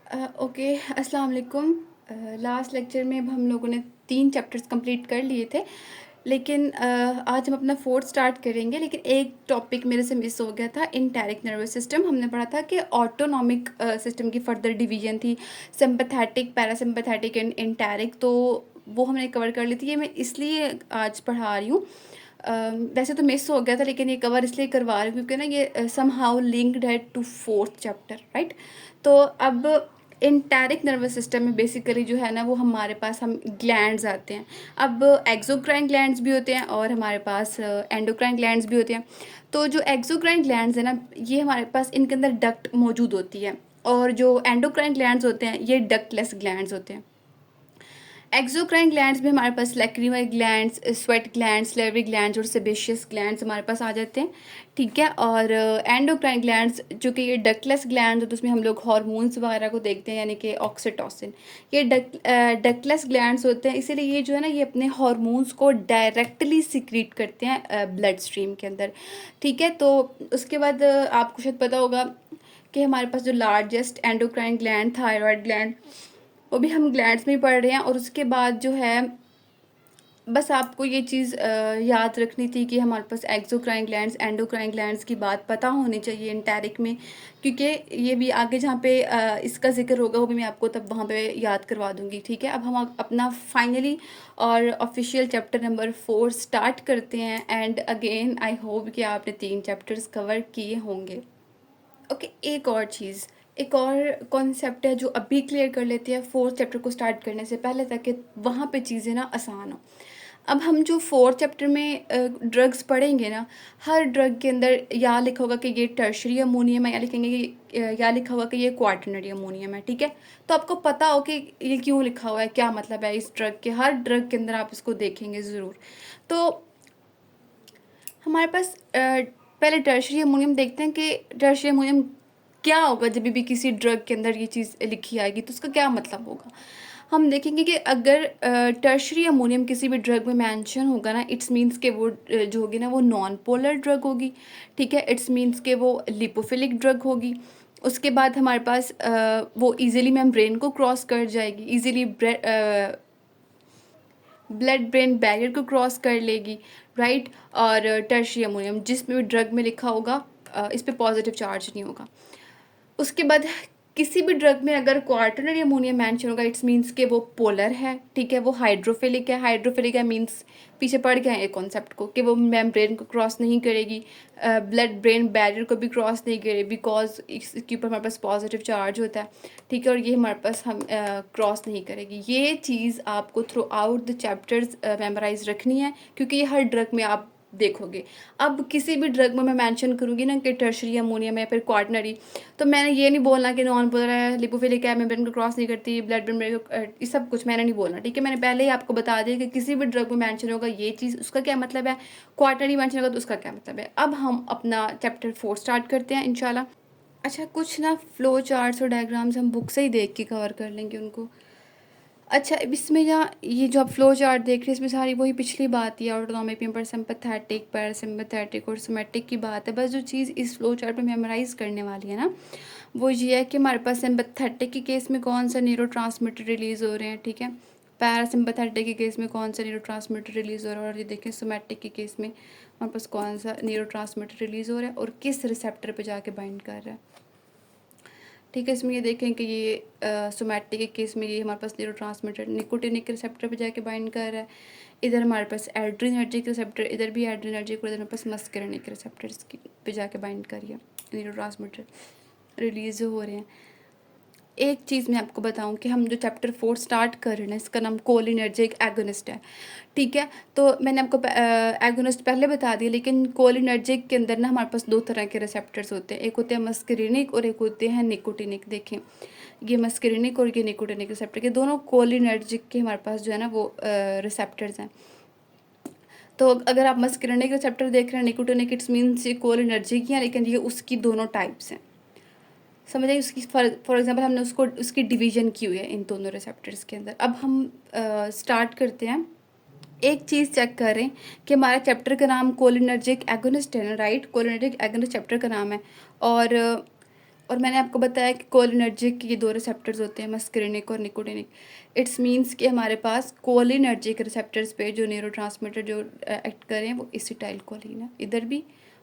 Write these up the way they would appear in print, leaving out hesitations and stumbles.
Okay, अस्सलाम वालेकुम। Last lecture में अब हम लोगों ने 3 चैप्टर्स कंप्लीट कर लिए थे, लेकिन आज हम अपना 4th स्टार्ट करेंगे। लेकिन एक टॉपिक मेरे से मिस हो गया था, एंटेरिक नर्वस सिस्टम। हमने पढ़ा था कि ऑटोनॉमिक सिस्टम की फर्दर डिवीजन थी, सिंपैथेटिक, पैरासिम्पैथेटिक एंड एंटेरिक। तो वो हमने कवर कर ली थी। ये मैं इसलिए आज पढ़ा रही हूँ। वैसे तो मिस हो गया था, लेकिन ये कवर इसलिए करवा रही हूँ क्योंकि ना ये समहाउ लिंक्ड है टू 4th चैप्टर, राइट। तो अब एंटेरिक नर्वस सिस्टम में बेसिकली जो है ना, वो हमारे पास हम ग्लैंड्स आते हैं। अब एक्सोक्राइन ग्लैंड्स भी होते हैं और हमारे पास एंडोक्राइन ग्लैंड्स भी होते हैं। तो जो एक्सोक्राइन ग्लैंड्स हैं ना, ये हमारे पास इनके अंदर डक्ट मौजूद होती है, और जो एंडोक्राइन ग्लैंड्स होते हैं ये डक्टलेस ग्लैंड्स होते हैं। एक्सोक्राइन ग्लैंड्स में हमारे पास lacrimal glands, sweat glands, salivary glands और सेबेशियस ग्लैंड्स हमारे पास आ जाते हैं, ठीक है। और एंडोक्राइन ग्लैंड्स जो कि ये डक्टलेस ग्लैंड्स होते हैं, उसमें हम लोग हार्मोन्स वगैरह को देखते हैं, यानी कि ऑक्सीटोसिन। ये डक्टलेस ग्लैंड्स होते हैं, इसीलिए ये जो है ना, ये अपने हार्मोन्स को डायरेक्टली सिक्रीट करते हैं ब्लड स्ट्रीम के अंदर, ठीक है। तो उसके बाद आपको शायद पता होगा कि हमारे पास जो largest endocrine gland, thyroid gland, वो भी हम ग्लैंड्स में ही पढ़ रहे हैं। और उसके बाद जो है, बस आपको ये चीज़ याद रखनी थी कि हमारे पास एक्सोक्राइन ग्लैंड्स, एंडोक्राइन ग्लैंड्स की बात पता होनी चाहिए एंटेरिक में, क्योंकि ये भी आगे जहाँ पे इसका जिक्र होगा वो भी मैं आपको तब वहाँ पे याद करवा दूँगी, ठीक है। अब हम अपना फाइनली और ऑफिशियल चैप्टर नंबर 4 स्टार्ट करते हैं। एंड अगेन आई होप कि आपने 3 चैप्टर्स कवर किए होंगे। ओके, एक और चीज़, एक और कॉन्सेप्ट है जो अभी क्लियर कर लेते हैं 4th चैप्टर को स्टार्ट करने से पहले, ताकि वहाँ पे चीज़ें ना आसान हो। अब हम जो 4th चैप्टर में ड्रग्स पढ़ेंगे ना, हर ड्रग के अंदर या लिखा होगा कि ये टर्शरी अमोनियम है, या लिखेंगे कि या लिखा होगा कि ये क्वाटरनरी अमोनियम है, ठीक है। तो आपको पता हो कि ये क्यों लिखा हुआ है, क्या मतलब है इस ड्रग के। हर ड्रग के अंदर आप इसको देखेंगे ज़रूर। तो हमारे पास पहले टर्शरी अमोनियम देखते हैं कि टर्शरी अमोनियम क्या होगा। जब भी किसी ड्रग के अंदर ये चीज़ लिखी आएगी तो उसका क्या मतलब होगा। हम देखेंगे कि अगर टर्शरी अमोनियम किसी भी ड्रग में मेंशन होगा ना, इट्स मीन्स कि वो जो होगी ना, वो नॉन पोलर ड्रग होगी, ठीक है। इट्स मीन्स कि वो लिपोफिलिक ड्रग होगी। उसके बाद हमारे पास वो इजीली मेम्ब्रेन को क्रॉस कर जाएगी, इजीली ब्लड ब्रेन बैरियर को क्रॉस कर लेगी, राइट। और टर्शियरी अमोनियम जिसमें भी ड्रग में लिखा होगा, इस पे पॉजिटिव चार्ज नहीं होगा। उसके बाद किसी भी ड्रग में अगर क्वार्टरनरी अमोनियम मेंशन होगा, इट्स मीन्स कि वो पोलर है, ठीक है। वो हाइड्रोफिलिक है। हाइड्रोफिलिक है मीन्स पीछे पड़ गए हैं एक कॉन्सेप्ट को, कि वो मेम्ब्रेन को क्रॉस नहीं करेगी, ब्लड ब्रेन बैरियर को भी क्रॉस नहीं करेगी, बिकॉज इसके ऊपर हमारे पास पॉजिटिव चार्ज होता है, ठीक है। और ये हमारे पास हम क्रॉस नहीं करेगी। ये चीज़ आपको throughout the chapters memorise रखनी है, क्योंकि ये हर ड्रग में आप देखोगे। अब किसी भी ड्रग में मैं मेंशन करूँगी ना कि टर्शरी अमोनियम है, फिर क्वाटरनरी, तो मैंने ये नहीं बोलना कि नॉन पोलर है, लिपोफिलिक है, मेम्ब्रेन को क्रॉस नहीं करती, ब्लड ब्रेन ये सब कुछ मैंने नहीं बोलना, ठीक है। मैंने पहले ही आपको बता दिया कि किसी भी ड्रग में मेंशन होगा ये चीज़, उसका क्या मतलब है, क्वाटरनरी मेंशन होगा तो उसका क्या मतलब है। अब हम अपना चैप्टर 4 स्टार्ट करते हैं इंशाल्लाह। अच्छा, कुछ ना फ्लो चार्ट्स और डायग्राम्स हम बुक से ही देख के कवर कर लेंगे उनको। अच्छा, अब इसमें यहाँ ये जो आप फ्लो चार्ट देख रहे हैं, इसमें सारी वही पिछली बात ही है, ऑटोनॉमिक में पर सिंपैथेटिक, पैरासिम्पैथेटिक और सोमैटिक की बात है। बस जो चीज़ इस फ्लो चार्ट पे मेमोराइज करने वाली है ना, वो ये है कि हमारे पास सिंपैथेटिक के केस में कौन सा न्यूरोट्रांसमीटर रिलीज़ हो रहे हैं, ठीक है। पैरासिम्पैथेटिक के केस में कौन सा न्यूरोट्रांसमीटर रिलीज़ हो रहा है, और ये देखें सोमैटिक के केस में हमारे पास कौन सा न्यूरोट्रांसमीटर रिलीज़ हो रहा है और किस रिसेप्टर पे जाके बाइंड कर रहा है, ठीक है। इसमें ये देखें कि ये सोमैटिक के केस में ये हमारे पास न्यूरोट्रांसमीटर निकोटिनिक रिसेप्टर पे जाके बाइंड कर रहा है। इधर हमारे पास एड्रीनर्जिक रिसेप्टर, इधर भी एड्रीनर्जिक, और इधर हमारे पास मस्करेनिक रिसेप्टर्स पे जाके बाइंड कर रही है, न्यूरोट्रांसमीटर रिलीज़ हो रहे हैं। एक चीज़ मैं आपको बताऊं कि हम जो चैप्टर 4 स्टार्ट कर रहे हैं, इसका नाम कोलिनर्जिक एगोनिस्ट है, ठीक है। तो मैंने आपको एगोनिस्ट पहले बता दिया, लेकिन कोलिनर्जिक के अंदर ना हमारे पास 2 तरह के रिसेप्टर्स होते हैं, एक होते हैं मस्करिनिक और एक होते हैं निकोटिनिक। देखें, ये मस्करिनिक और ये निकोटिनिक रिसेप्टर के दोनों कोलिनर्जिक के हमारे पास जो है ना वो रिसेप्टर्स हैं। तो अगर आप मस्करिनिक रिसेप्टर देख रहे हैं, निकोटिनिक, इट्स मीन्स ये कोलिनर्जिक ही है, लेकिन ये उसकी दोनों टाइप्स हैं, समझ आई। उसकी फॉर एग्जांपल हमने उसको उसकी डिवीजन की हुई है इन दोनों रिसेप्टर्स के अंदर। अब हम स्टार्ट करते हैं। एक चीज़ चेक करें कि हमारा चैप्टर का नाम कोलिनर्जिक एगोनिस्ट है ना, राइट। कोलिनर्जिक एगोनिस्ट चैप्टर का नाम है। और और मैंने आपको बताया कि कोलिनर्जिक के ये 2 रिसेप्टर्स होते हैं, मस्करिनिक और निकोटिनिक। इट्स मीन्स कि हमारे पास कोलिनर्जिक रिसेप्टर्स पे जो न्यूरोट्रांसमीटर जो एक्ट कर रहे हैं वो एसिटाइल कोलिन है, इधर भी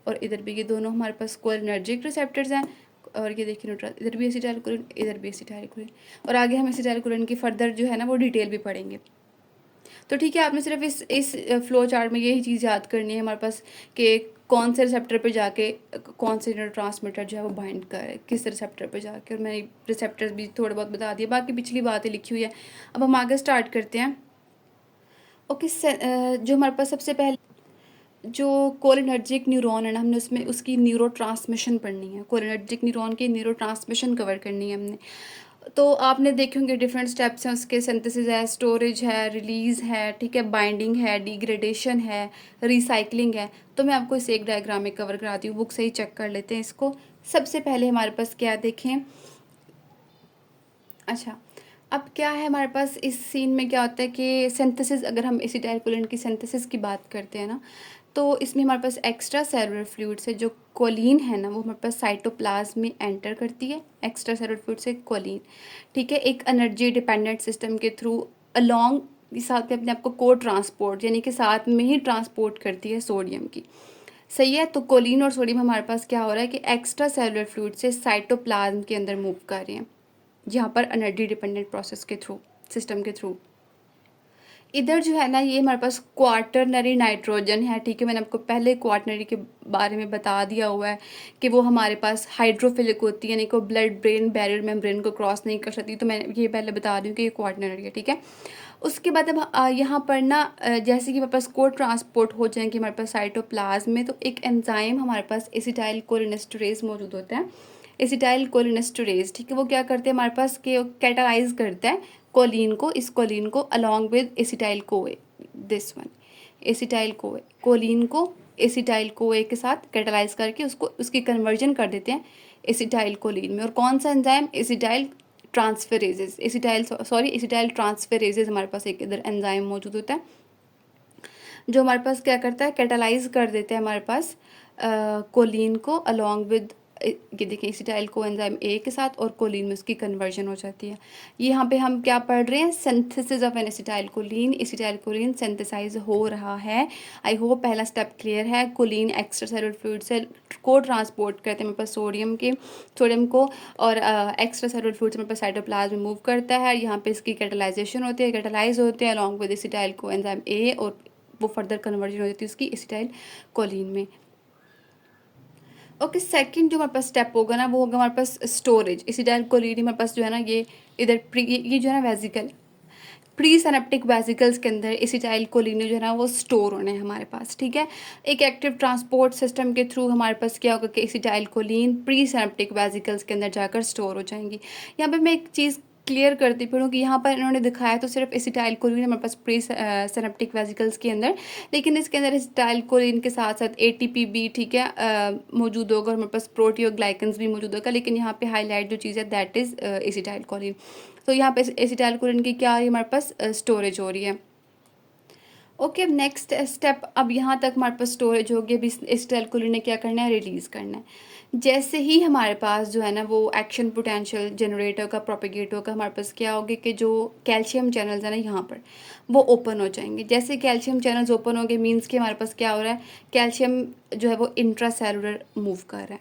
और इधर भी। ये दोनों हमारे पास कोलिनर्जिक रिसेप्टर्स हैं। और ये देखिए न्यूट्रल, इधर भी एसिटाइल कोलिन, इधर भी एसिटाइल कोलिन। और आगे हम एसिटाइल कोलिन की फर्दर जो है ना वो डिटेल भी पढ़ेंगे। तो ठीक है, आपने सिर्फ इस फ्लो चार्ट में यही चीज़ याद करनी है हमारे पास कि कौन से रिसेप्टर पे जाके कौन से न्यूरोट्रांसमीटर जो है वो बाइंड करे किस रिसेप्टर पे जाके। और मैंने रिसेप्टर्स भी थोड़े बहुत बता दिए, बाकी पिछली बातें लिखी हुई है। अब हम आगे स्टार्ट करते हैं। ओके, जो हमारे पास सबसे पहले जो कोलिनर्जिक न्यूरॉन है ना, हमने उसमें उसकी न्यूरो ट्रांसमिशन पढ़नी है। कोलिनर्जिक न्यूरॉन की न्यूरो ट्रांसमिशन कवर करनी है हमने। तो आपने देखे होंगे डिफरेंट स्टेप्स हैं उसके, सिंथेसिस है, स्टोरेज है, रिलीज़ है, ठीक है, बाइंडिंग है, डिग्रेडेशन है, रिसाइकलिंग है। तो मैं आपको इसे एक डायग्राम में कवर कराती हूँ, बुक से ही चेक कर लेते हैं इसको। सबसे पहले हमारे पास क्या देखें, अच्छा, अब क्या है हमारे पास इस सीन में क्या होता है कि सिंथेसिस, अगर हम एसिटाइलकोलिन की सिंथेसिस की बात करते हैं ना, तो इसमें हमारे पास एक्स्ट्रा सेलुलर फ्लूइड से जो कोलिन है ना वो हमारे पास साइटोप्लाज्म में एंटर करती है। एक्स्ट्रा सेलुलर फ्लूइड से कोलिन, ठीक है, एक एनर्जी डिपेंडेंट सिस्टम के थ्रू अलोंग साथ में अपने आप को को ट्रांसपोर्ट, यानी कि साथ में ही ट्रांसपोर्ट करती है सोडियम की। सही है, तो कोलिन और सोडियम हमारे पास क्या हो रहा है कि एक्स्ट्रा सेलुलर फ्लूइड से साइटोप्लाज्म के अंदर मूव कर रहे हैं, जहाँ पर एनर्जी डिपेंडेंट प्रोसेस के थ्रू, सिस्टम के थ्रू। इधर जो है ना ये हमारे पास क्वार्टरनरी नाइट्रोजन है, ठीक है। मैंने आपको पहले क्वार्टनरी के बारे में बता दिया हुआ है कि वो हमारे पास हाइड्रोफिलिक होती है, यानी कि ब्लड ब्रेन बैरियर मेम्ब्रेन को क्रॉस नहीं कर सकती। तो मैं ये पहले बता दूँ कि ये क्वार्टनरी है, ठीक है। उसके बाद अब यहाँ पर ना जैसे कि हमारे पास को ट्रांसपोर्ट हो जाएंगे हमारे पास साइटोप्लाज्म में, तो एक एंजाइम हमारे पास एसिटाइल कोलिनेस्टरेज मौजूद होता है। एसिटाइल कोलिनेस्टरेज, ठीक है, वो क्या करते हैं हमारे पास के कैटालाइज करता है कोलिन को, इस कोलिन को along with acetyl CoA, this one acetyl CoA, choline को एसिटाइल कोए के साथ कैटालाइज करके उसको उसकी कन्वर्जन कर देते हैं एसिटाइल कोलिन में। और कौन सा एंजाइम, एसिटाइल ट्रांसफेरेजेस, एसिटाइल ट्रांसफेरेजेस हमारे पास एक इधर एंजाइम मौजूद होता है जो हमारे पास क्या करता है, कैटालाइज कर देते हैं हमारे पास कोलिन को अलॉन्ग विद, ये देखिए एसिटाइल को एंजाइम ए के साथ और कोलिन में उसकी कन्वर्जन हो जाती है। यहाँ पे हम क्या पढ़ रहे हैं, synthesis of an acetyl choline synthesise हो रहा है। आई होप पहला स्टेप क्लियर है। कोलिन एक्स्ट्रा सेलुलर फ्लूइड से को ट्रांसपोर्ट करते हैं हमारे पास सोडियम को, और एक्स्ट्रा सेलुलर फ्लूइड से हमारे पास साइटोप्लाज्म में मूव करता है। यहाँ पे इसकी कैटालाइजेशन होती है, कैटालाइज होते हैं along with acetyl co enzyme A, और वो फर्दर कन्वर्जन हो जाती है उसकी एसिटाइल कोलिन में। ओके, सेकंड जो हमारे पास स्टेप होगा ना वो होगा हमारे पास स्टोरेज। एसिटाइल कोलिन हमारे पास जो है ना ये इधर ये जो है ना वेजिकल, प्री सिनेप्टिक वेसिकल्स के अंदर एसिटाइल कोलिन जो है ना वो स्टोर होने हैं हमारे पास, ठीक है। एक एक्टिव ट्रांसपोर्ट सिस्टम के थ्रू हमारे पास क्या होगा कि acetyl choline pre synaptic vesicles के अंदर जाकर स्टोर हो जाएंगी। यहाँ पे मैं एक चीज़ क्लियर करती फिरूँ कि यहाँ पर इन्होंने दिखाया तो सिर्फ एसिटाइल कोलिन हमारे पास प्री सिनेप्टिक वेसिकल्स के अंदर, लेकिन इसके अंदर एसिटाइल कोलिन के साथ साथ एटीपी भी, ठीक है, मौजूद होगा, और हमारे पास प्रोटीओग्लाइकन्स भी मौजूद होगा। लेकिन यहाँ पे हाईलाइट जो चीज़ है दैट इज़ एसिटाइल कोलिन। तो यहाँ पे एसिटाइल कोलिन की क्या हमारे पास स्टोरेज हो रही है। ओके, अब नेक्स्ट स्टेप, अब यहाँ तक हमारे पास स्टोरेज होगी। अभी एसिटाइल कोलिन ने क्या करना है, रिलीज़ करना है। जैसे ही हमारे पास जो है ना वो एक्शन पोटेंशियल जनरेट होगा, प्रोपेगेट होगा, हमारे पास क्या होगा कि जो कैल्शियम चैनल्स है ना यहाँ पर वो ओपन हो जाएंगे। जैसे कैल्शियम चैनल्स ओपन होंगे मीन्स कि हमारे पास क्या हो रहा है, कैल्शियम जो है वो इंट्रासेलुलर मूव कर रहा है।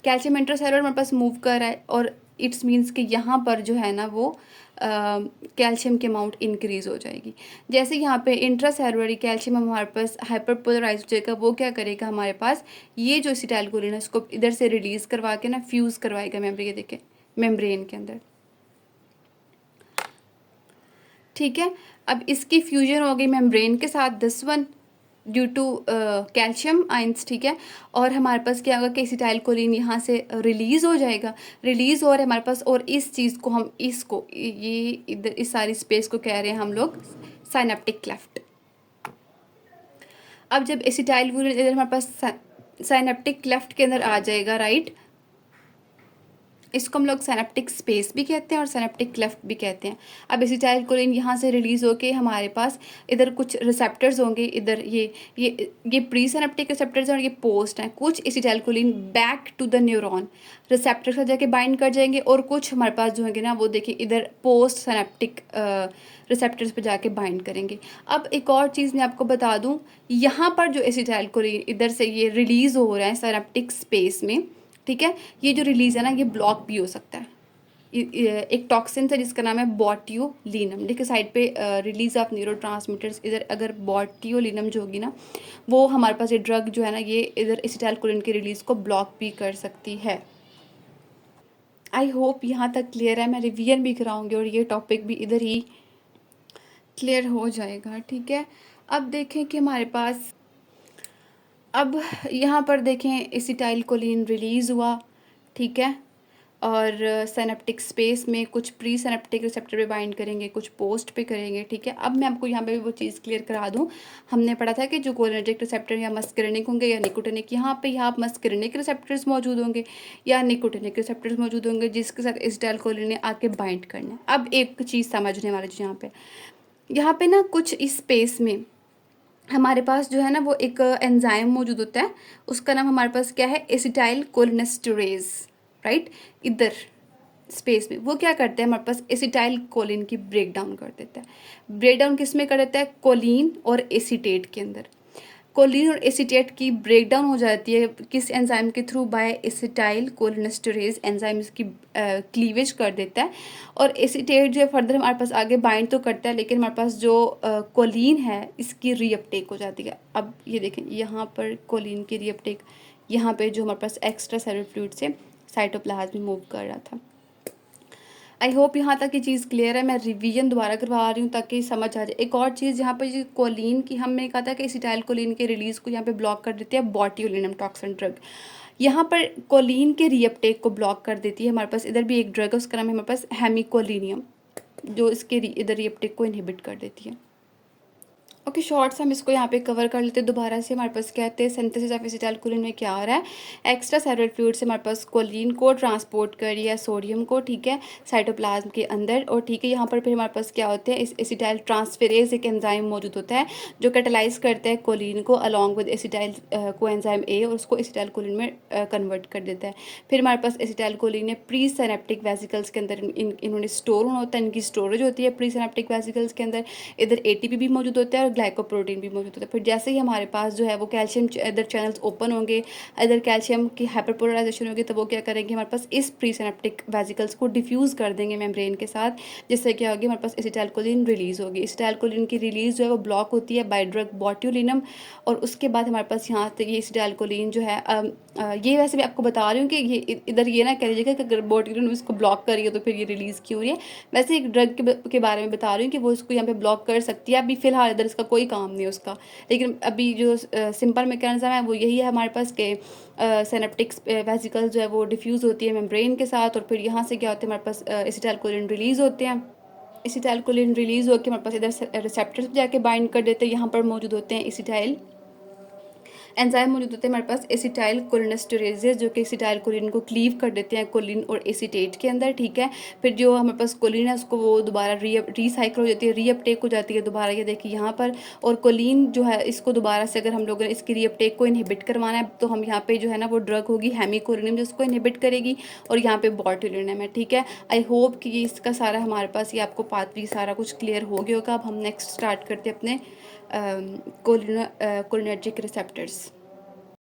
कैल्शियम इंट्रासेलुलर हमारे पास मूव कर रहा है, और इट्स मीन्स कि यहाँ पर जो है ना वो कैल्शियम की अमाउंट इंक्रीज़ हो जाएगी। जैसे यहाँ पे इंट्रासेलुलर कैल्शियम हमारे पास हाइपरपोलराइज हो जाएगा, वो क्या करेगा हमारे पास ये जो एसिटाइल कोलिन है उसको इधर से रिलीज़ करवा के ना फ्यूज़ करवाएगा मेम्ब्रेन, देखे मेम्ब्रेन के अंदर, ठीक है। अब इसकी फ्यूजन हो गई मेम्ब्रेन के साथ, this one due to calcium ions, ठीक है। और हमारे पास क्या होगा कि एसिटाइल कोलिन यहाँ से रिलीज़ हो जाएगा, रिलीज़ हो रहा है हमारे पास। और इस चीज़ को हम इसको ये इधर इस सारी स्पेस को कह रहे हैं हम लोग साइनेप्टिक क्लेफ्ट। अब जब एसिटाइल कोलिन इधर हमारे पास साइनेप्टिक क्लेफ्ट के अंदर आ जाएगा, राइट, इसको हम लोग सिनेप्टिक स्पेस भी कहते हैं और सिनेप्टिक क्लेफ्ट भी कहते हैं। अब एसिटाइलकोलिन यहाँ से रिलीज़ होके हमारे पास इधर कुछ रिसेप्टर्स होंगे, इधर ये प्री सिनेप्टिक रिसेप्टर्स हैं और ये पोस्ट हैं। कुछ acetylcholine back to the neuron receptor से जाके बाइंड कर जाएंगे और कुछ हमारे पास जो होंगे ना वो देखिए इधर पोस्ट सिनेप्टिक रिसेप्टर्स पे जाके बाइंड करेंगे। अब एक और चीज़ मैं आपको बता दूं, यहाँ पर जो एसिटाइलकोलिन इधर से ये रिलीज़ हो रहा है सिनेप्टिक स्पेस में, ठीक है, ये जो रिलीज़ है ना ये ब्लॉक भी हो सकता है। एक टॉक्सिन है जिसका नाम है बॉट्यूलिनम, देखिए साइड पे रिलीज ऑफ न्यूरोट्रांसमीटर्स। इधर अगर बॉट्यूलिनम जो होगी ना वो हमारे पास ये ड्रग जो है ना ये इधर एसिटाइलकोलिन की रिलीज को ब्लॉक भी कर सकती है। आई होप यहाँ तक क्लियर है। मैं रिवीजन भी कराऊंगी और ये टॉपिक भी इधर ही क्लियर हो जाएगा, ठीक है। अब देखें कि हमारे पास अब यहाँ पर देखें एसिटाइलकोलिन रिलीज़ हुआ, ठीक है, और सिनेप्टिक स्पेस में कुछ प्री सिनेप्टिक रिसेप्टर पे बाइंड करेंगे, कुछ पोस्ट पे करेंगे, ठीक है। अब मैं आपको यहाँ पे भी वो चीज़ क्लियर करा दूँ, हमने पढ़ा था कि जो कोलिनर्जिक रिसेप्टर या मस्करिनिक होंगे या निकोटिनिक, यहाँ पे यहाँ मस्करिनिक रिसेप्टर्स मौजूद होंगे या निकोटिनिक रिसेप्टर्स मौजूद होंगे जिसके साथ एसिटाइलकोलिन ने आके बाइंड करना है। अब एक चीज़ समझने वाली जो यहाँ पे ना कुछ इस स्पेस में हमारे पास जो है ना वो एक एंजाइम मौजूद होता है, उसका नाम हमारे पास क्या है, एसिटाइल कोलिनेस्टरेज, राइट। इधर स्पेस में वो क्या करते हैं, हमारे पास एसिटाइल कोलिन की ब्रेक डाउन कर देता है। ब्रेक डाउन किस में कर देता है, कोलिन और एसीटेट के अंदर। कोलिन और एसीटेट की ब्रेक डाउन हो जाती है किस एंजाइम के थ्रू, बाय एसिटाइल कोलिनेस्टरेज एंजाइम इसकी क्लीवेज कर देता है। और एसीटेट जो है फर्दर हमारे पास आगे बाइंड तो करता है लेकिन हमारे पास जो कोलिन है इसकी रीअपटेक हो जाती है। अब ये देखें यहाँ पर कोलिन की रीअपटेक, यहाँ पे जो हमारे पास एक्स्ट्रा सेलुलर फ्लूइड से साइटोप्लाज्म में मूव कर रहा था। आई होप यहाँ तक ये चीज़ क्लियर है। मैं रिवीजन दोबारा करवा रही हूँ ताकि समझ आ जाए। एक और चीज़ यहाँ पर कोलिन की हमने कहा था कि एसिटाइलकोलिन के रिलीज़ को यहाँ पे ब्लॉक कर देती है बॉट्यूलिनम टॉक्सिन ड्रग। यहाँ पर कोलिन के रीअपटेक को ब्लॉक कर देती है हमारे पास इधर भी एक ड्रग है, उसका नाम है हमारे पास हेमिकोलिनियम, जो इसके इधर रीअपटेक को इनहिबिट कर देती है। ओके, शॉर्ट्स हम इसको यहाँ पे कवर कर लेते हैं दोबारा से। हमारे पास कहते हैं सिंथेसिस ऑफ एसिटाइलकोलिन में क्या आ रहा है, एक्स्ट्रा सेलुलर फ्लूइड से हमारे पास कोलिन को ट्रांसपोर्ट कर रही है सोडियम को, ठीक है, साइटोप्लाज्म के अंदर। और ठीक है, यहाँ पर फिर हमारे पास क्या होते हैं, इस एसिटाइल ट्रांसफेरेज एक एंजाइम मौजूद होता है जो कैटालाइज करता है कोलिन को along with acetyl coenzyme A और उसको एसिटाइलकोलिन में कन्वर्ट कर देता है। फिर हमारे पास एसिटाइलकोलिन प्री सिनेप्टिक वेसिकल्स के अंदर इन्होंने स्टोर होना होता है, इनकी स्टोरेज होती है प्री सिनेप्टिक वेसिकल्स के अंदर। इधर एटीपी भी मौजूद होता है और ग्लाइकोप्रोटीन भी मौजूद होता है। फिर जैसे ही हमारे पास जो है वो कैल्शियम इधर चैनल्स ओपन होंगे, इधर कैल्शियम की हाइपरपोलराइजेशन होगी, तो वो क्या करेंगे, हमारे पास इस प्री सिनेप्टिक वेसिकल्स को डिफ्यूज़ कर देंगे मेम्ब्रेन के साथ, जिससे क्या होगी, हमारे पास एसिटाइलकोलिन रिलीज़ होगी। एसिटाइलकोलिन की रिलीज़ जो है वो ब्लॉक होती है बाय ड्रग बॉट्यूलिनम। और उसके बाद हमारे पास यहाँ तक ये एसिटाइलकोलिन जो है ये वैसे मैं आपको बता रही हूँ कि ये इधर ये ना कह लीजिएगा कि अगर बॉट्यूलिनम इसको ब्लॉक करिए तो फिर ये रिलीज़ क्यों हो रही है। वैसे एक ड्रग के बारे में बता रही हूँ कि वो इसको यहाँ पे ब्लॉक कर सकती है। अभी फिलहाल इधर इसका कोई काम नहीं है उसका, लेकिन अभी जो सिंपल मैकेनिज्म है वो यही है हमारे पास के सिनेप्टिक वेसिकल्स जो है वो डिफ्यूज़ होती है मेम्ब्रेन के साथ। और फिर यहाँ से क्या होता है, हमारे पास एसिटाइलकोलिन रिलीज़ होते हैं। एसिटाइलकोलिन रिलीज़ होकर हमारे पास इधर रिसेप्टर्स जाके बाइंड कर देते हैं। यहाँ पर मौजूद होते हैं एसिटाइल एंजाइम मौजूद होते हैं हमारे पास एसिटाइल कोलिनेस्टरेजेस, जो कि एसिटाइलकोलिन को क्लीव कर देते हैं कोलिन और एसीटेट के अंदर, ठीक है। फिर जो हमारे पास कोलिन है उसको वो दोबारा रीसाइकिल हो जाती है, रीअपटेक हो जाती है दोबारा, ये देखिए यहाँ पर। और कोलिन जो है इसको दोबारा से अगर हम लोगों ने इसकी रीअपटेक को इनहिबिट करवाना है तो हम यहाँ पे जो है ना वो ड्रग होगी हेमिकोलिनियम जिसको इनहिबिट करेगी, और यहाँ पे बॉट्यूलिनम है, ठीक है। आई होप कि ये इसका सारा हमारे पास ये आपको पाथवे सारा कुछ क्लियर हो गया होगा। अब हम नेक्स्ट स्टार्ट करते हैं अपने कोलिनर्जिक रिसेप्टर्स।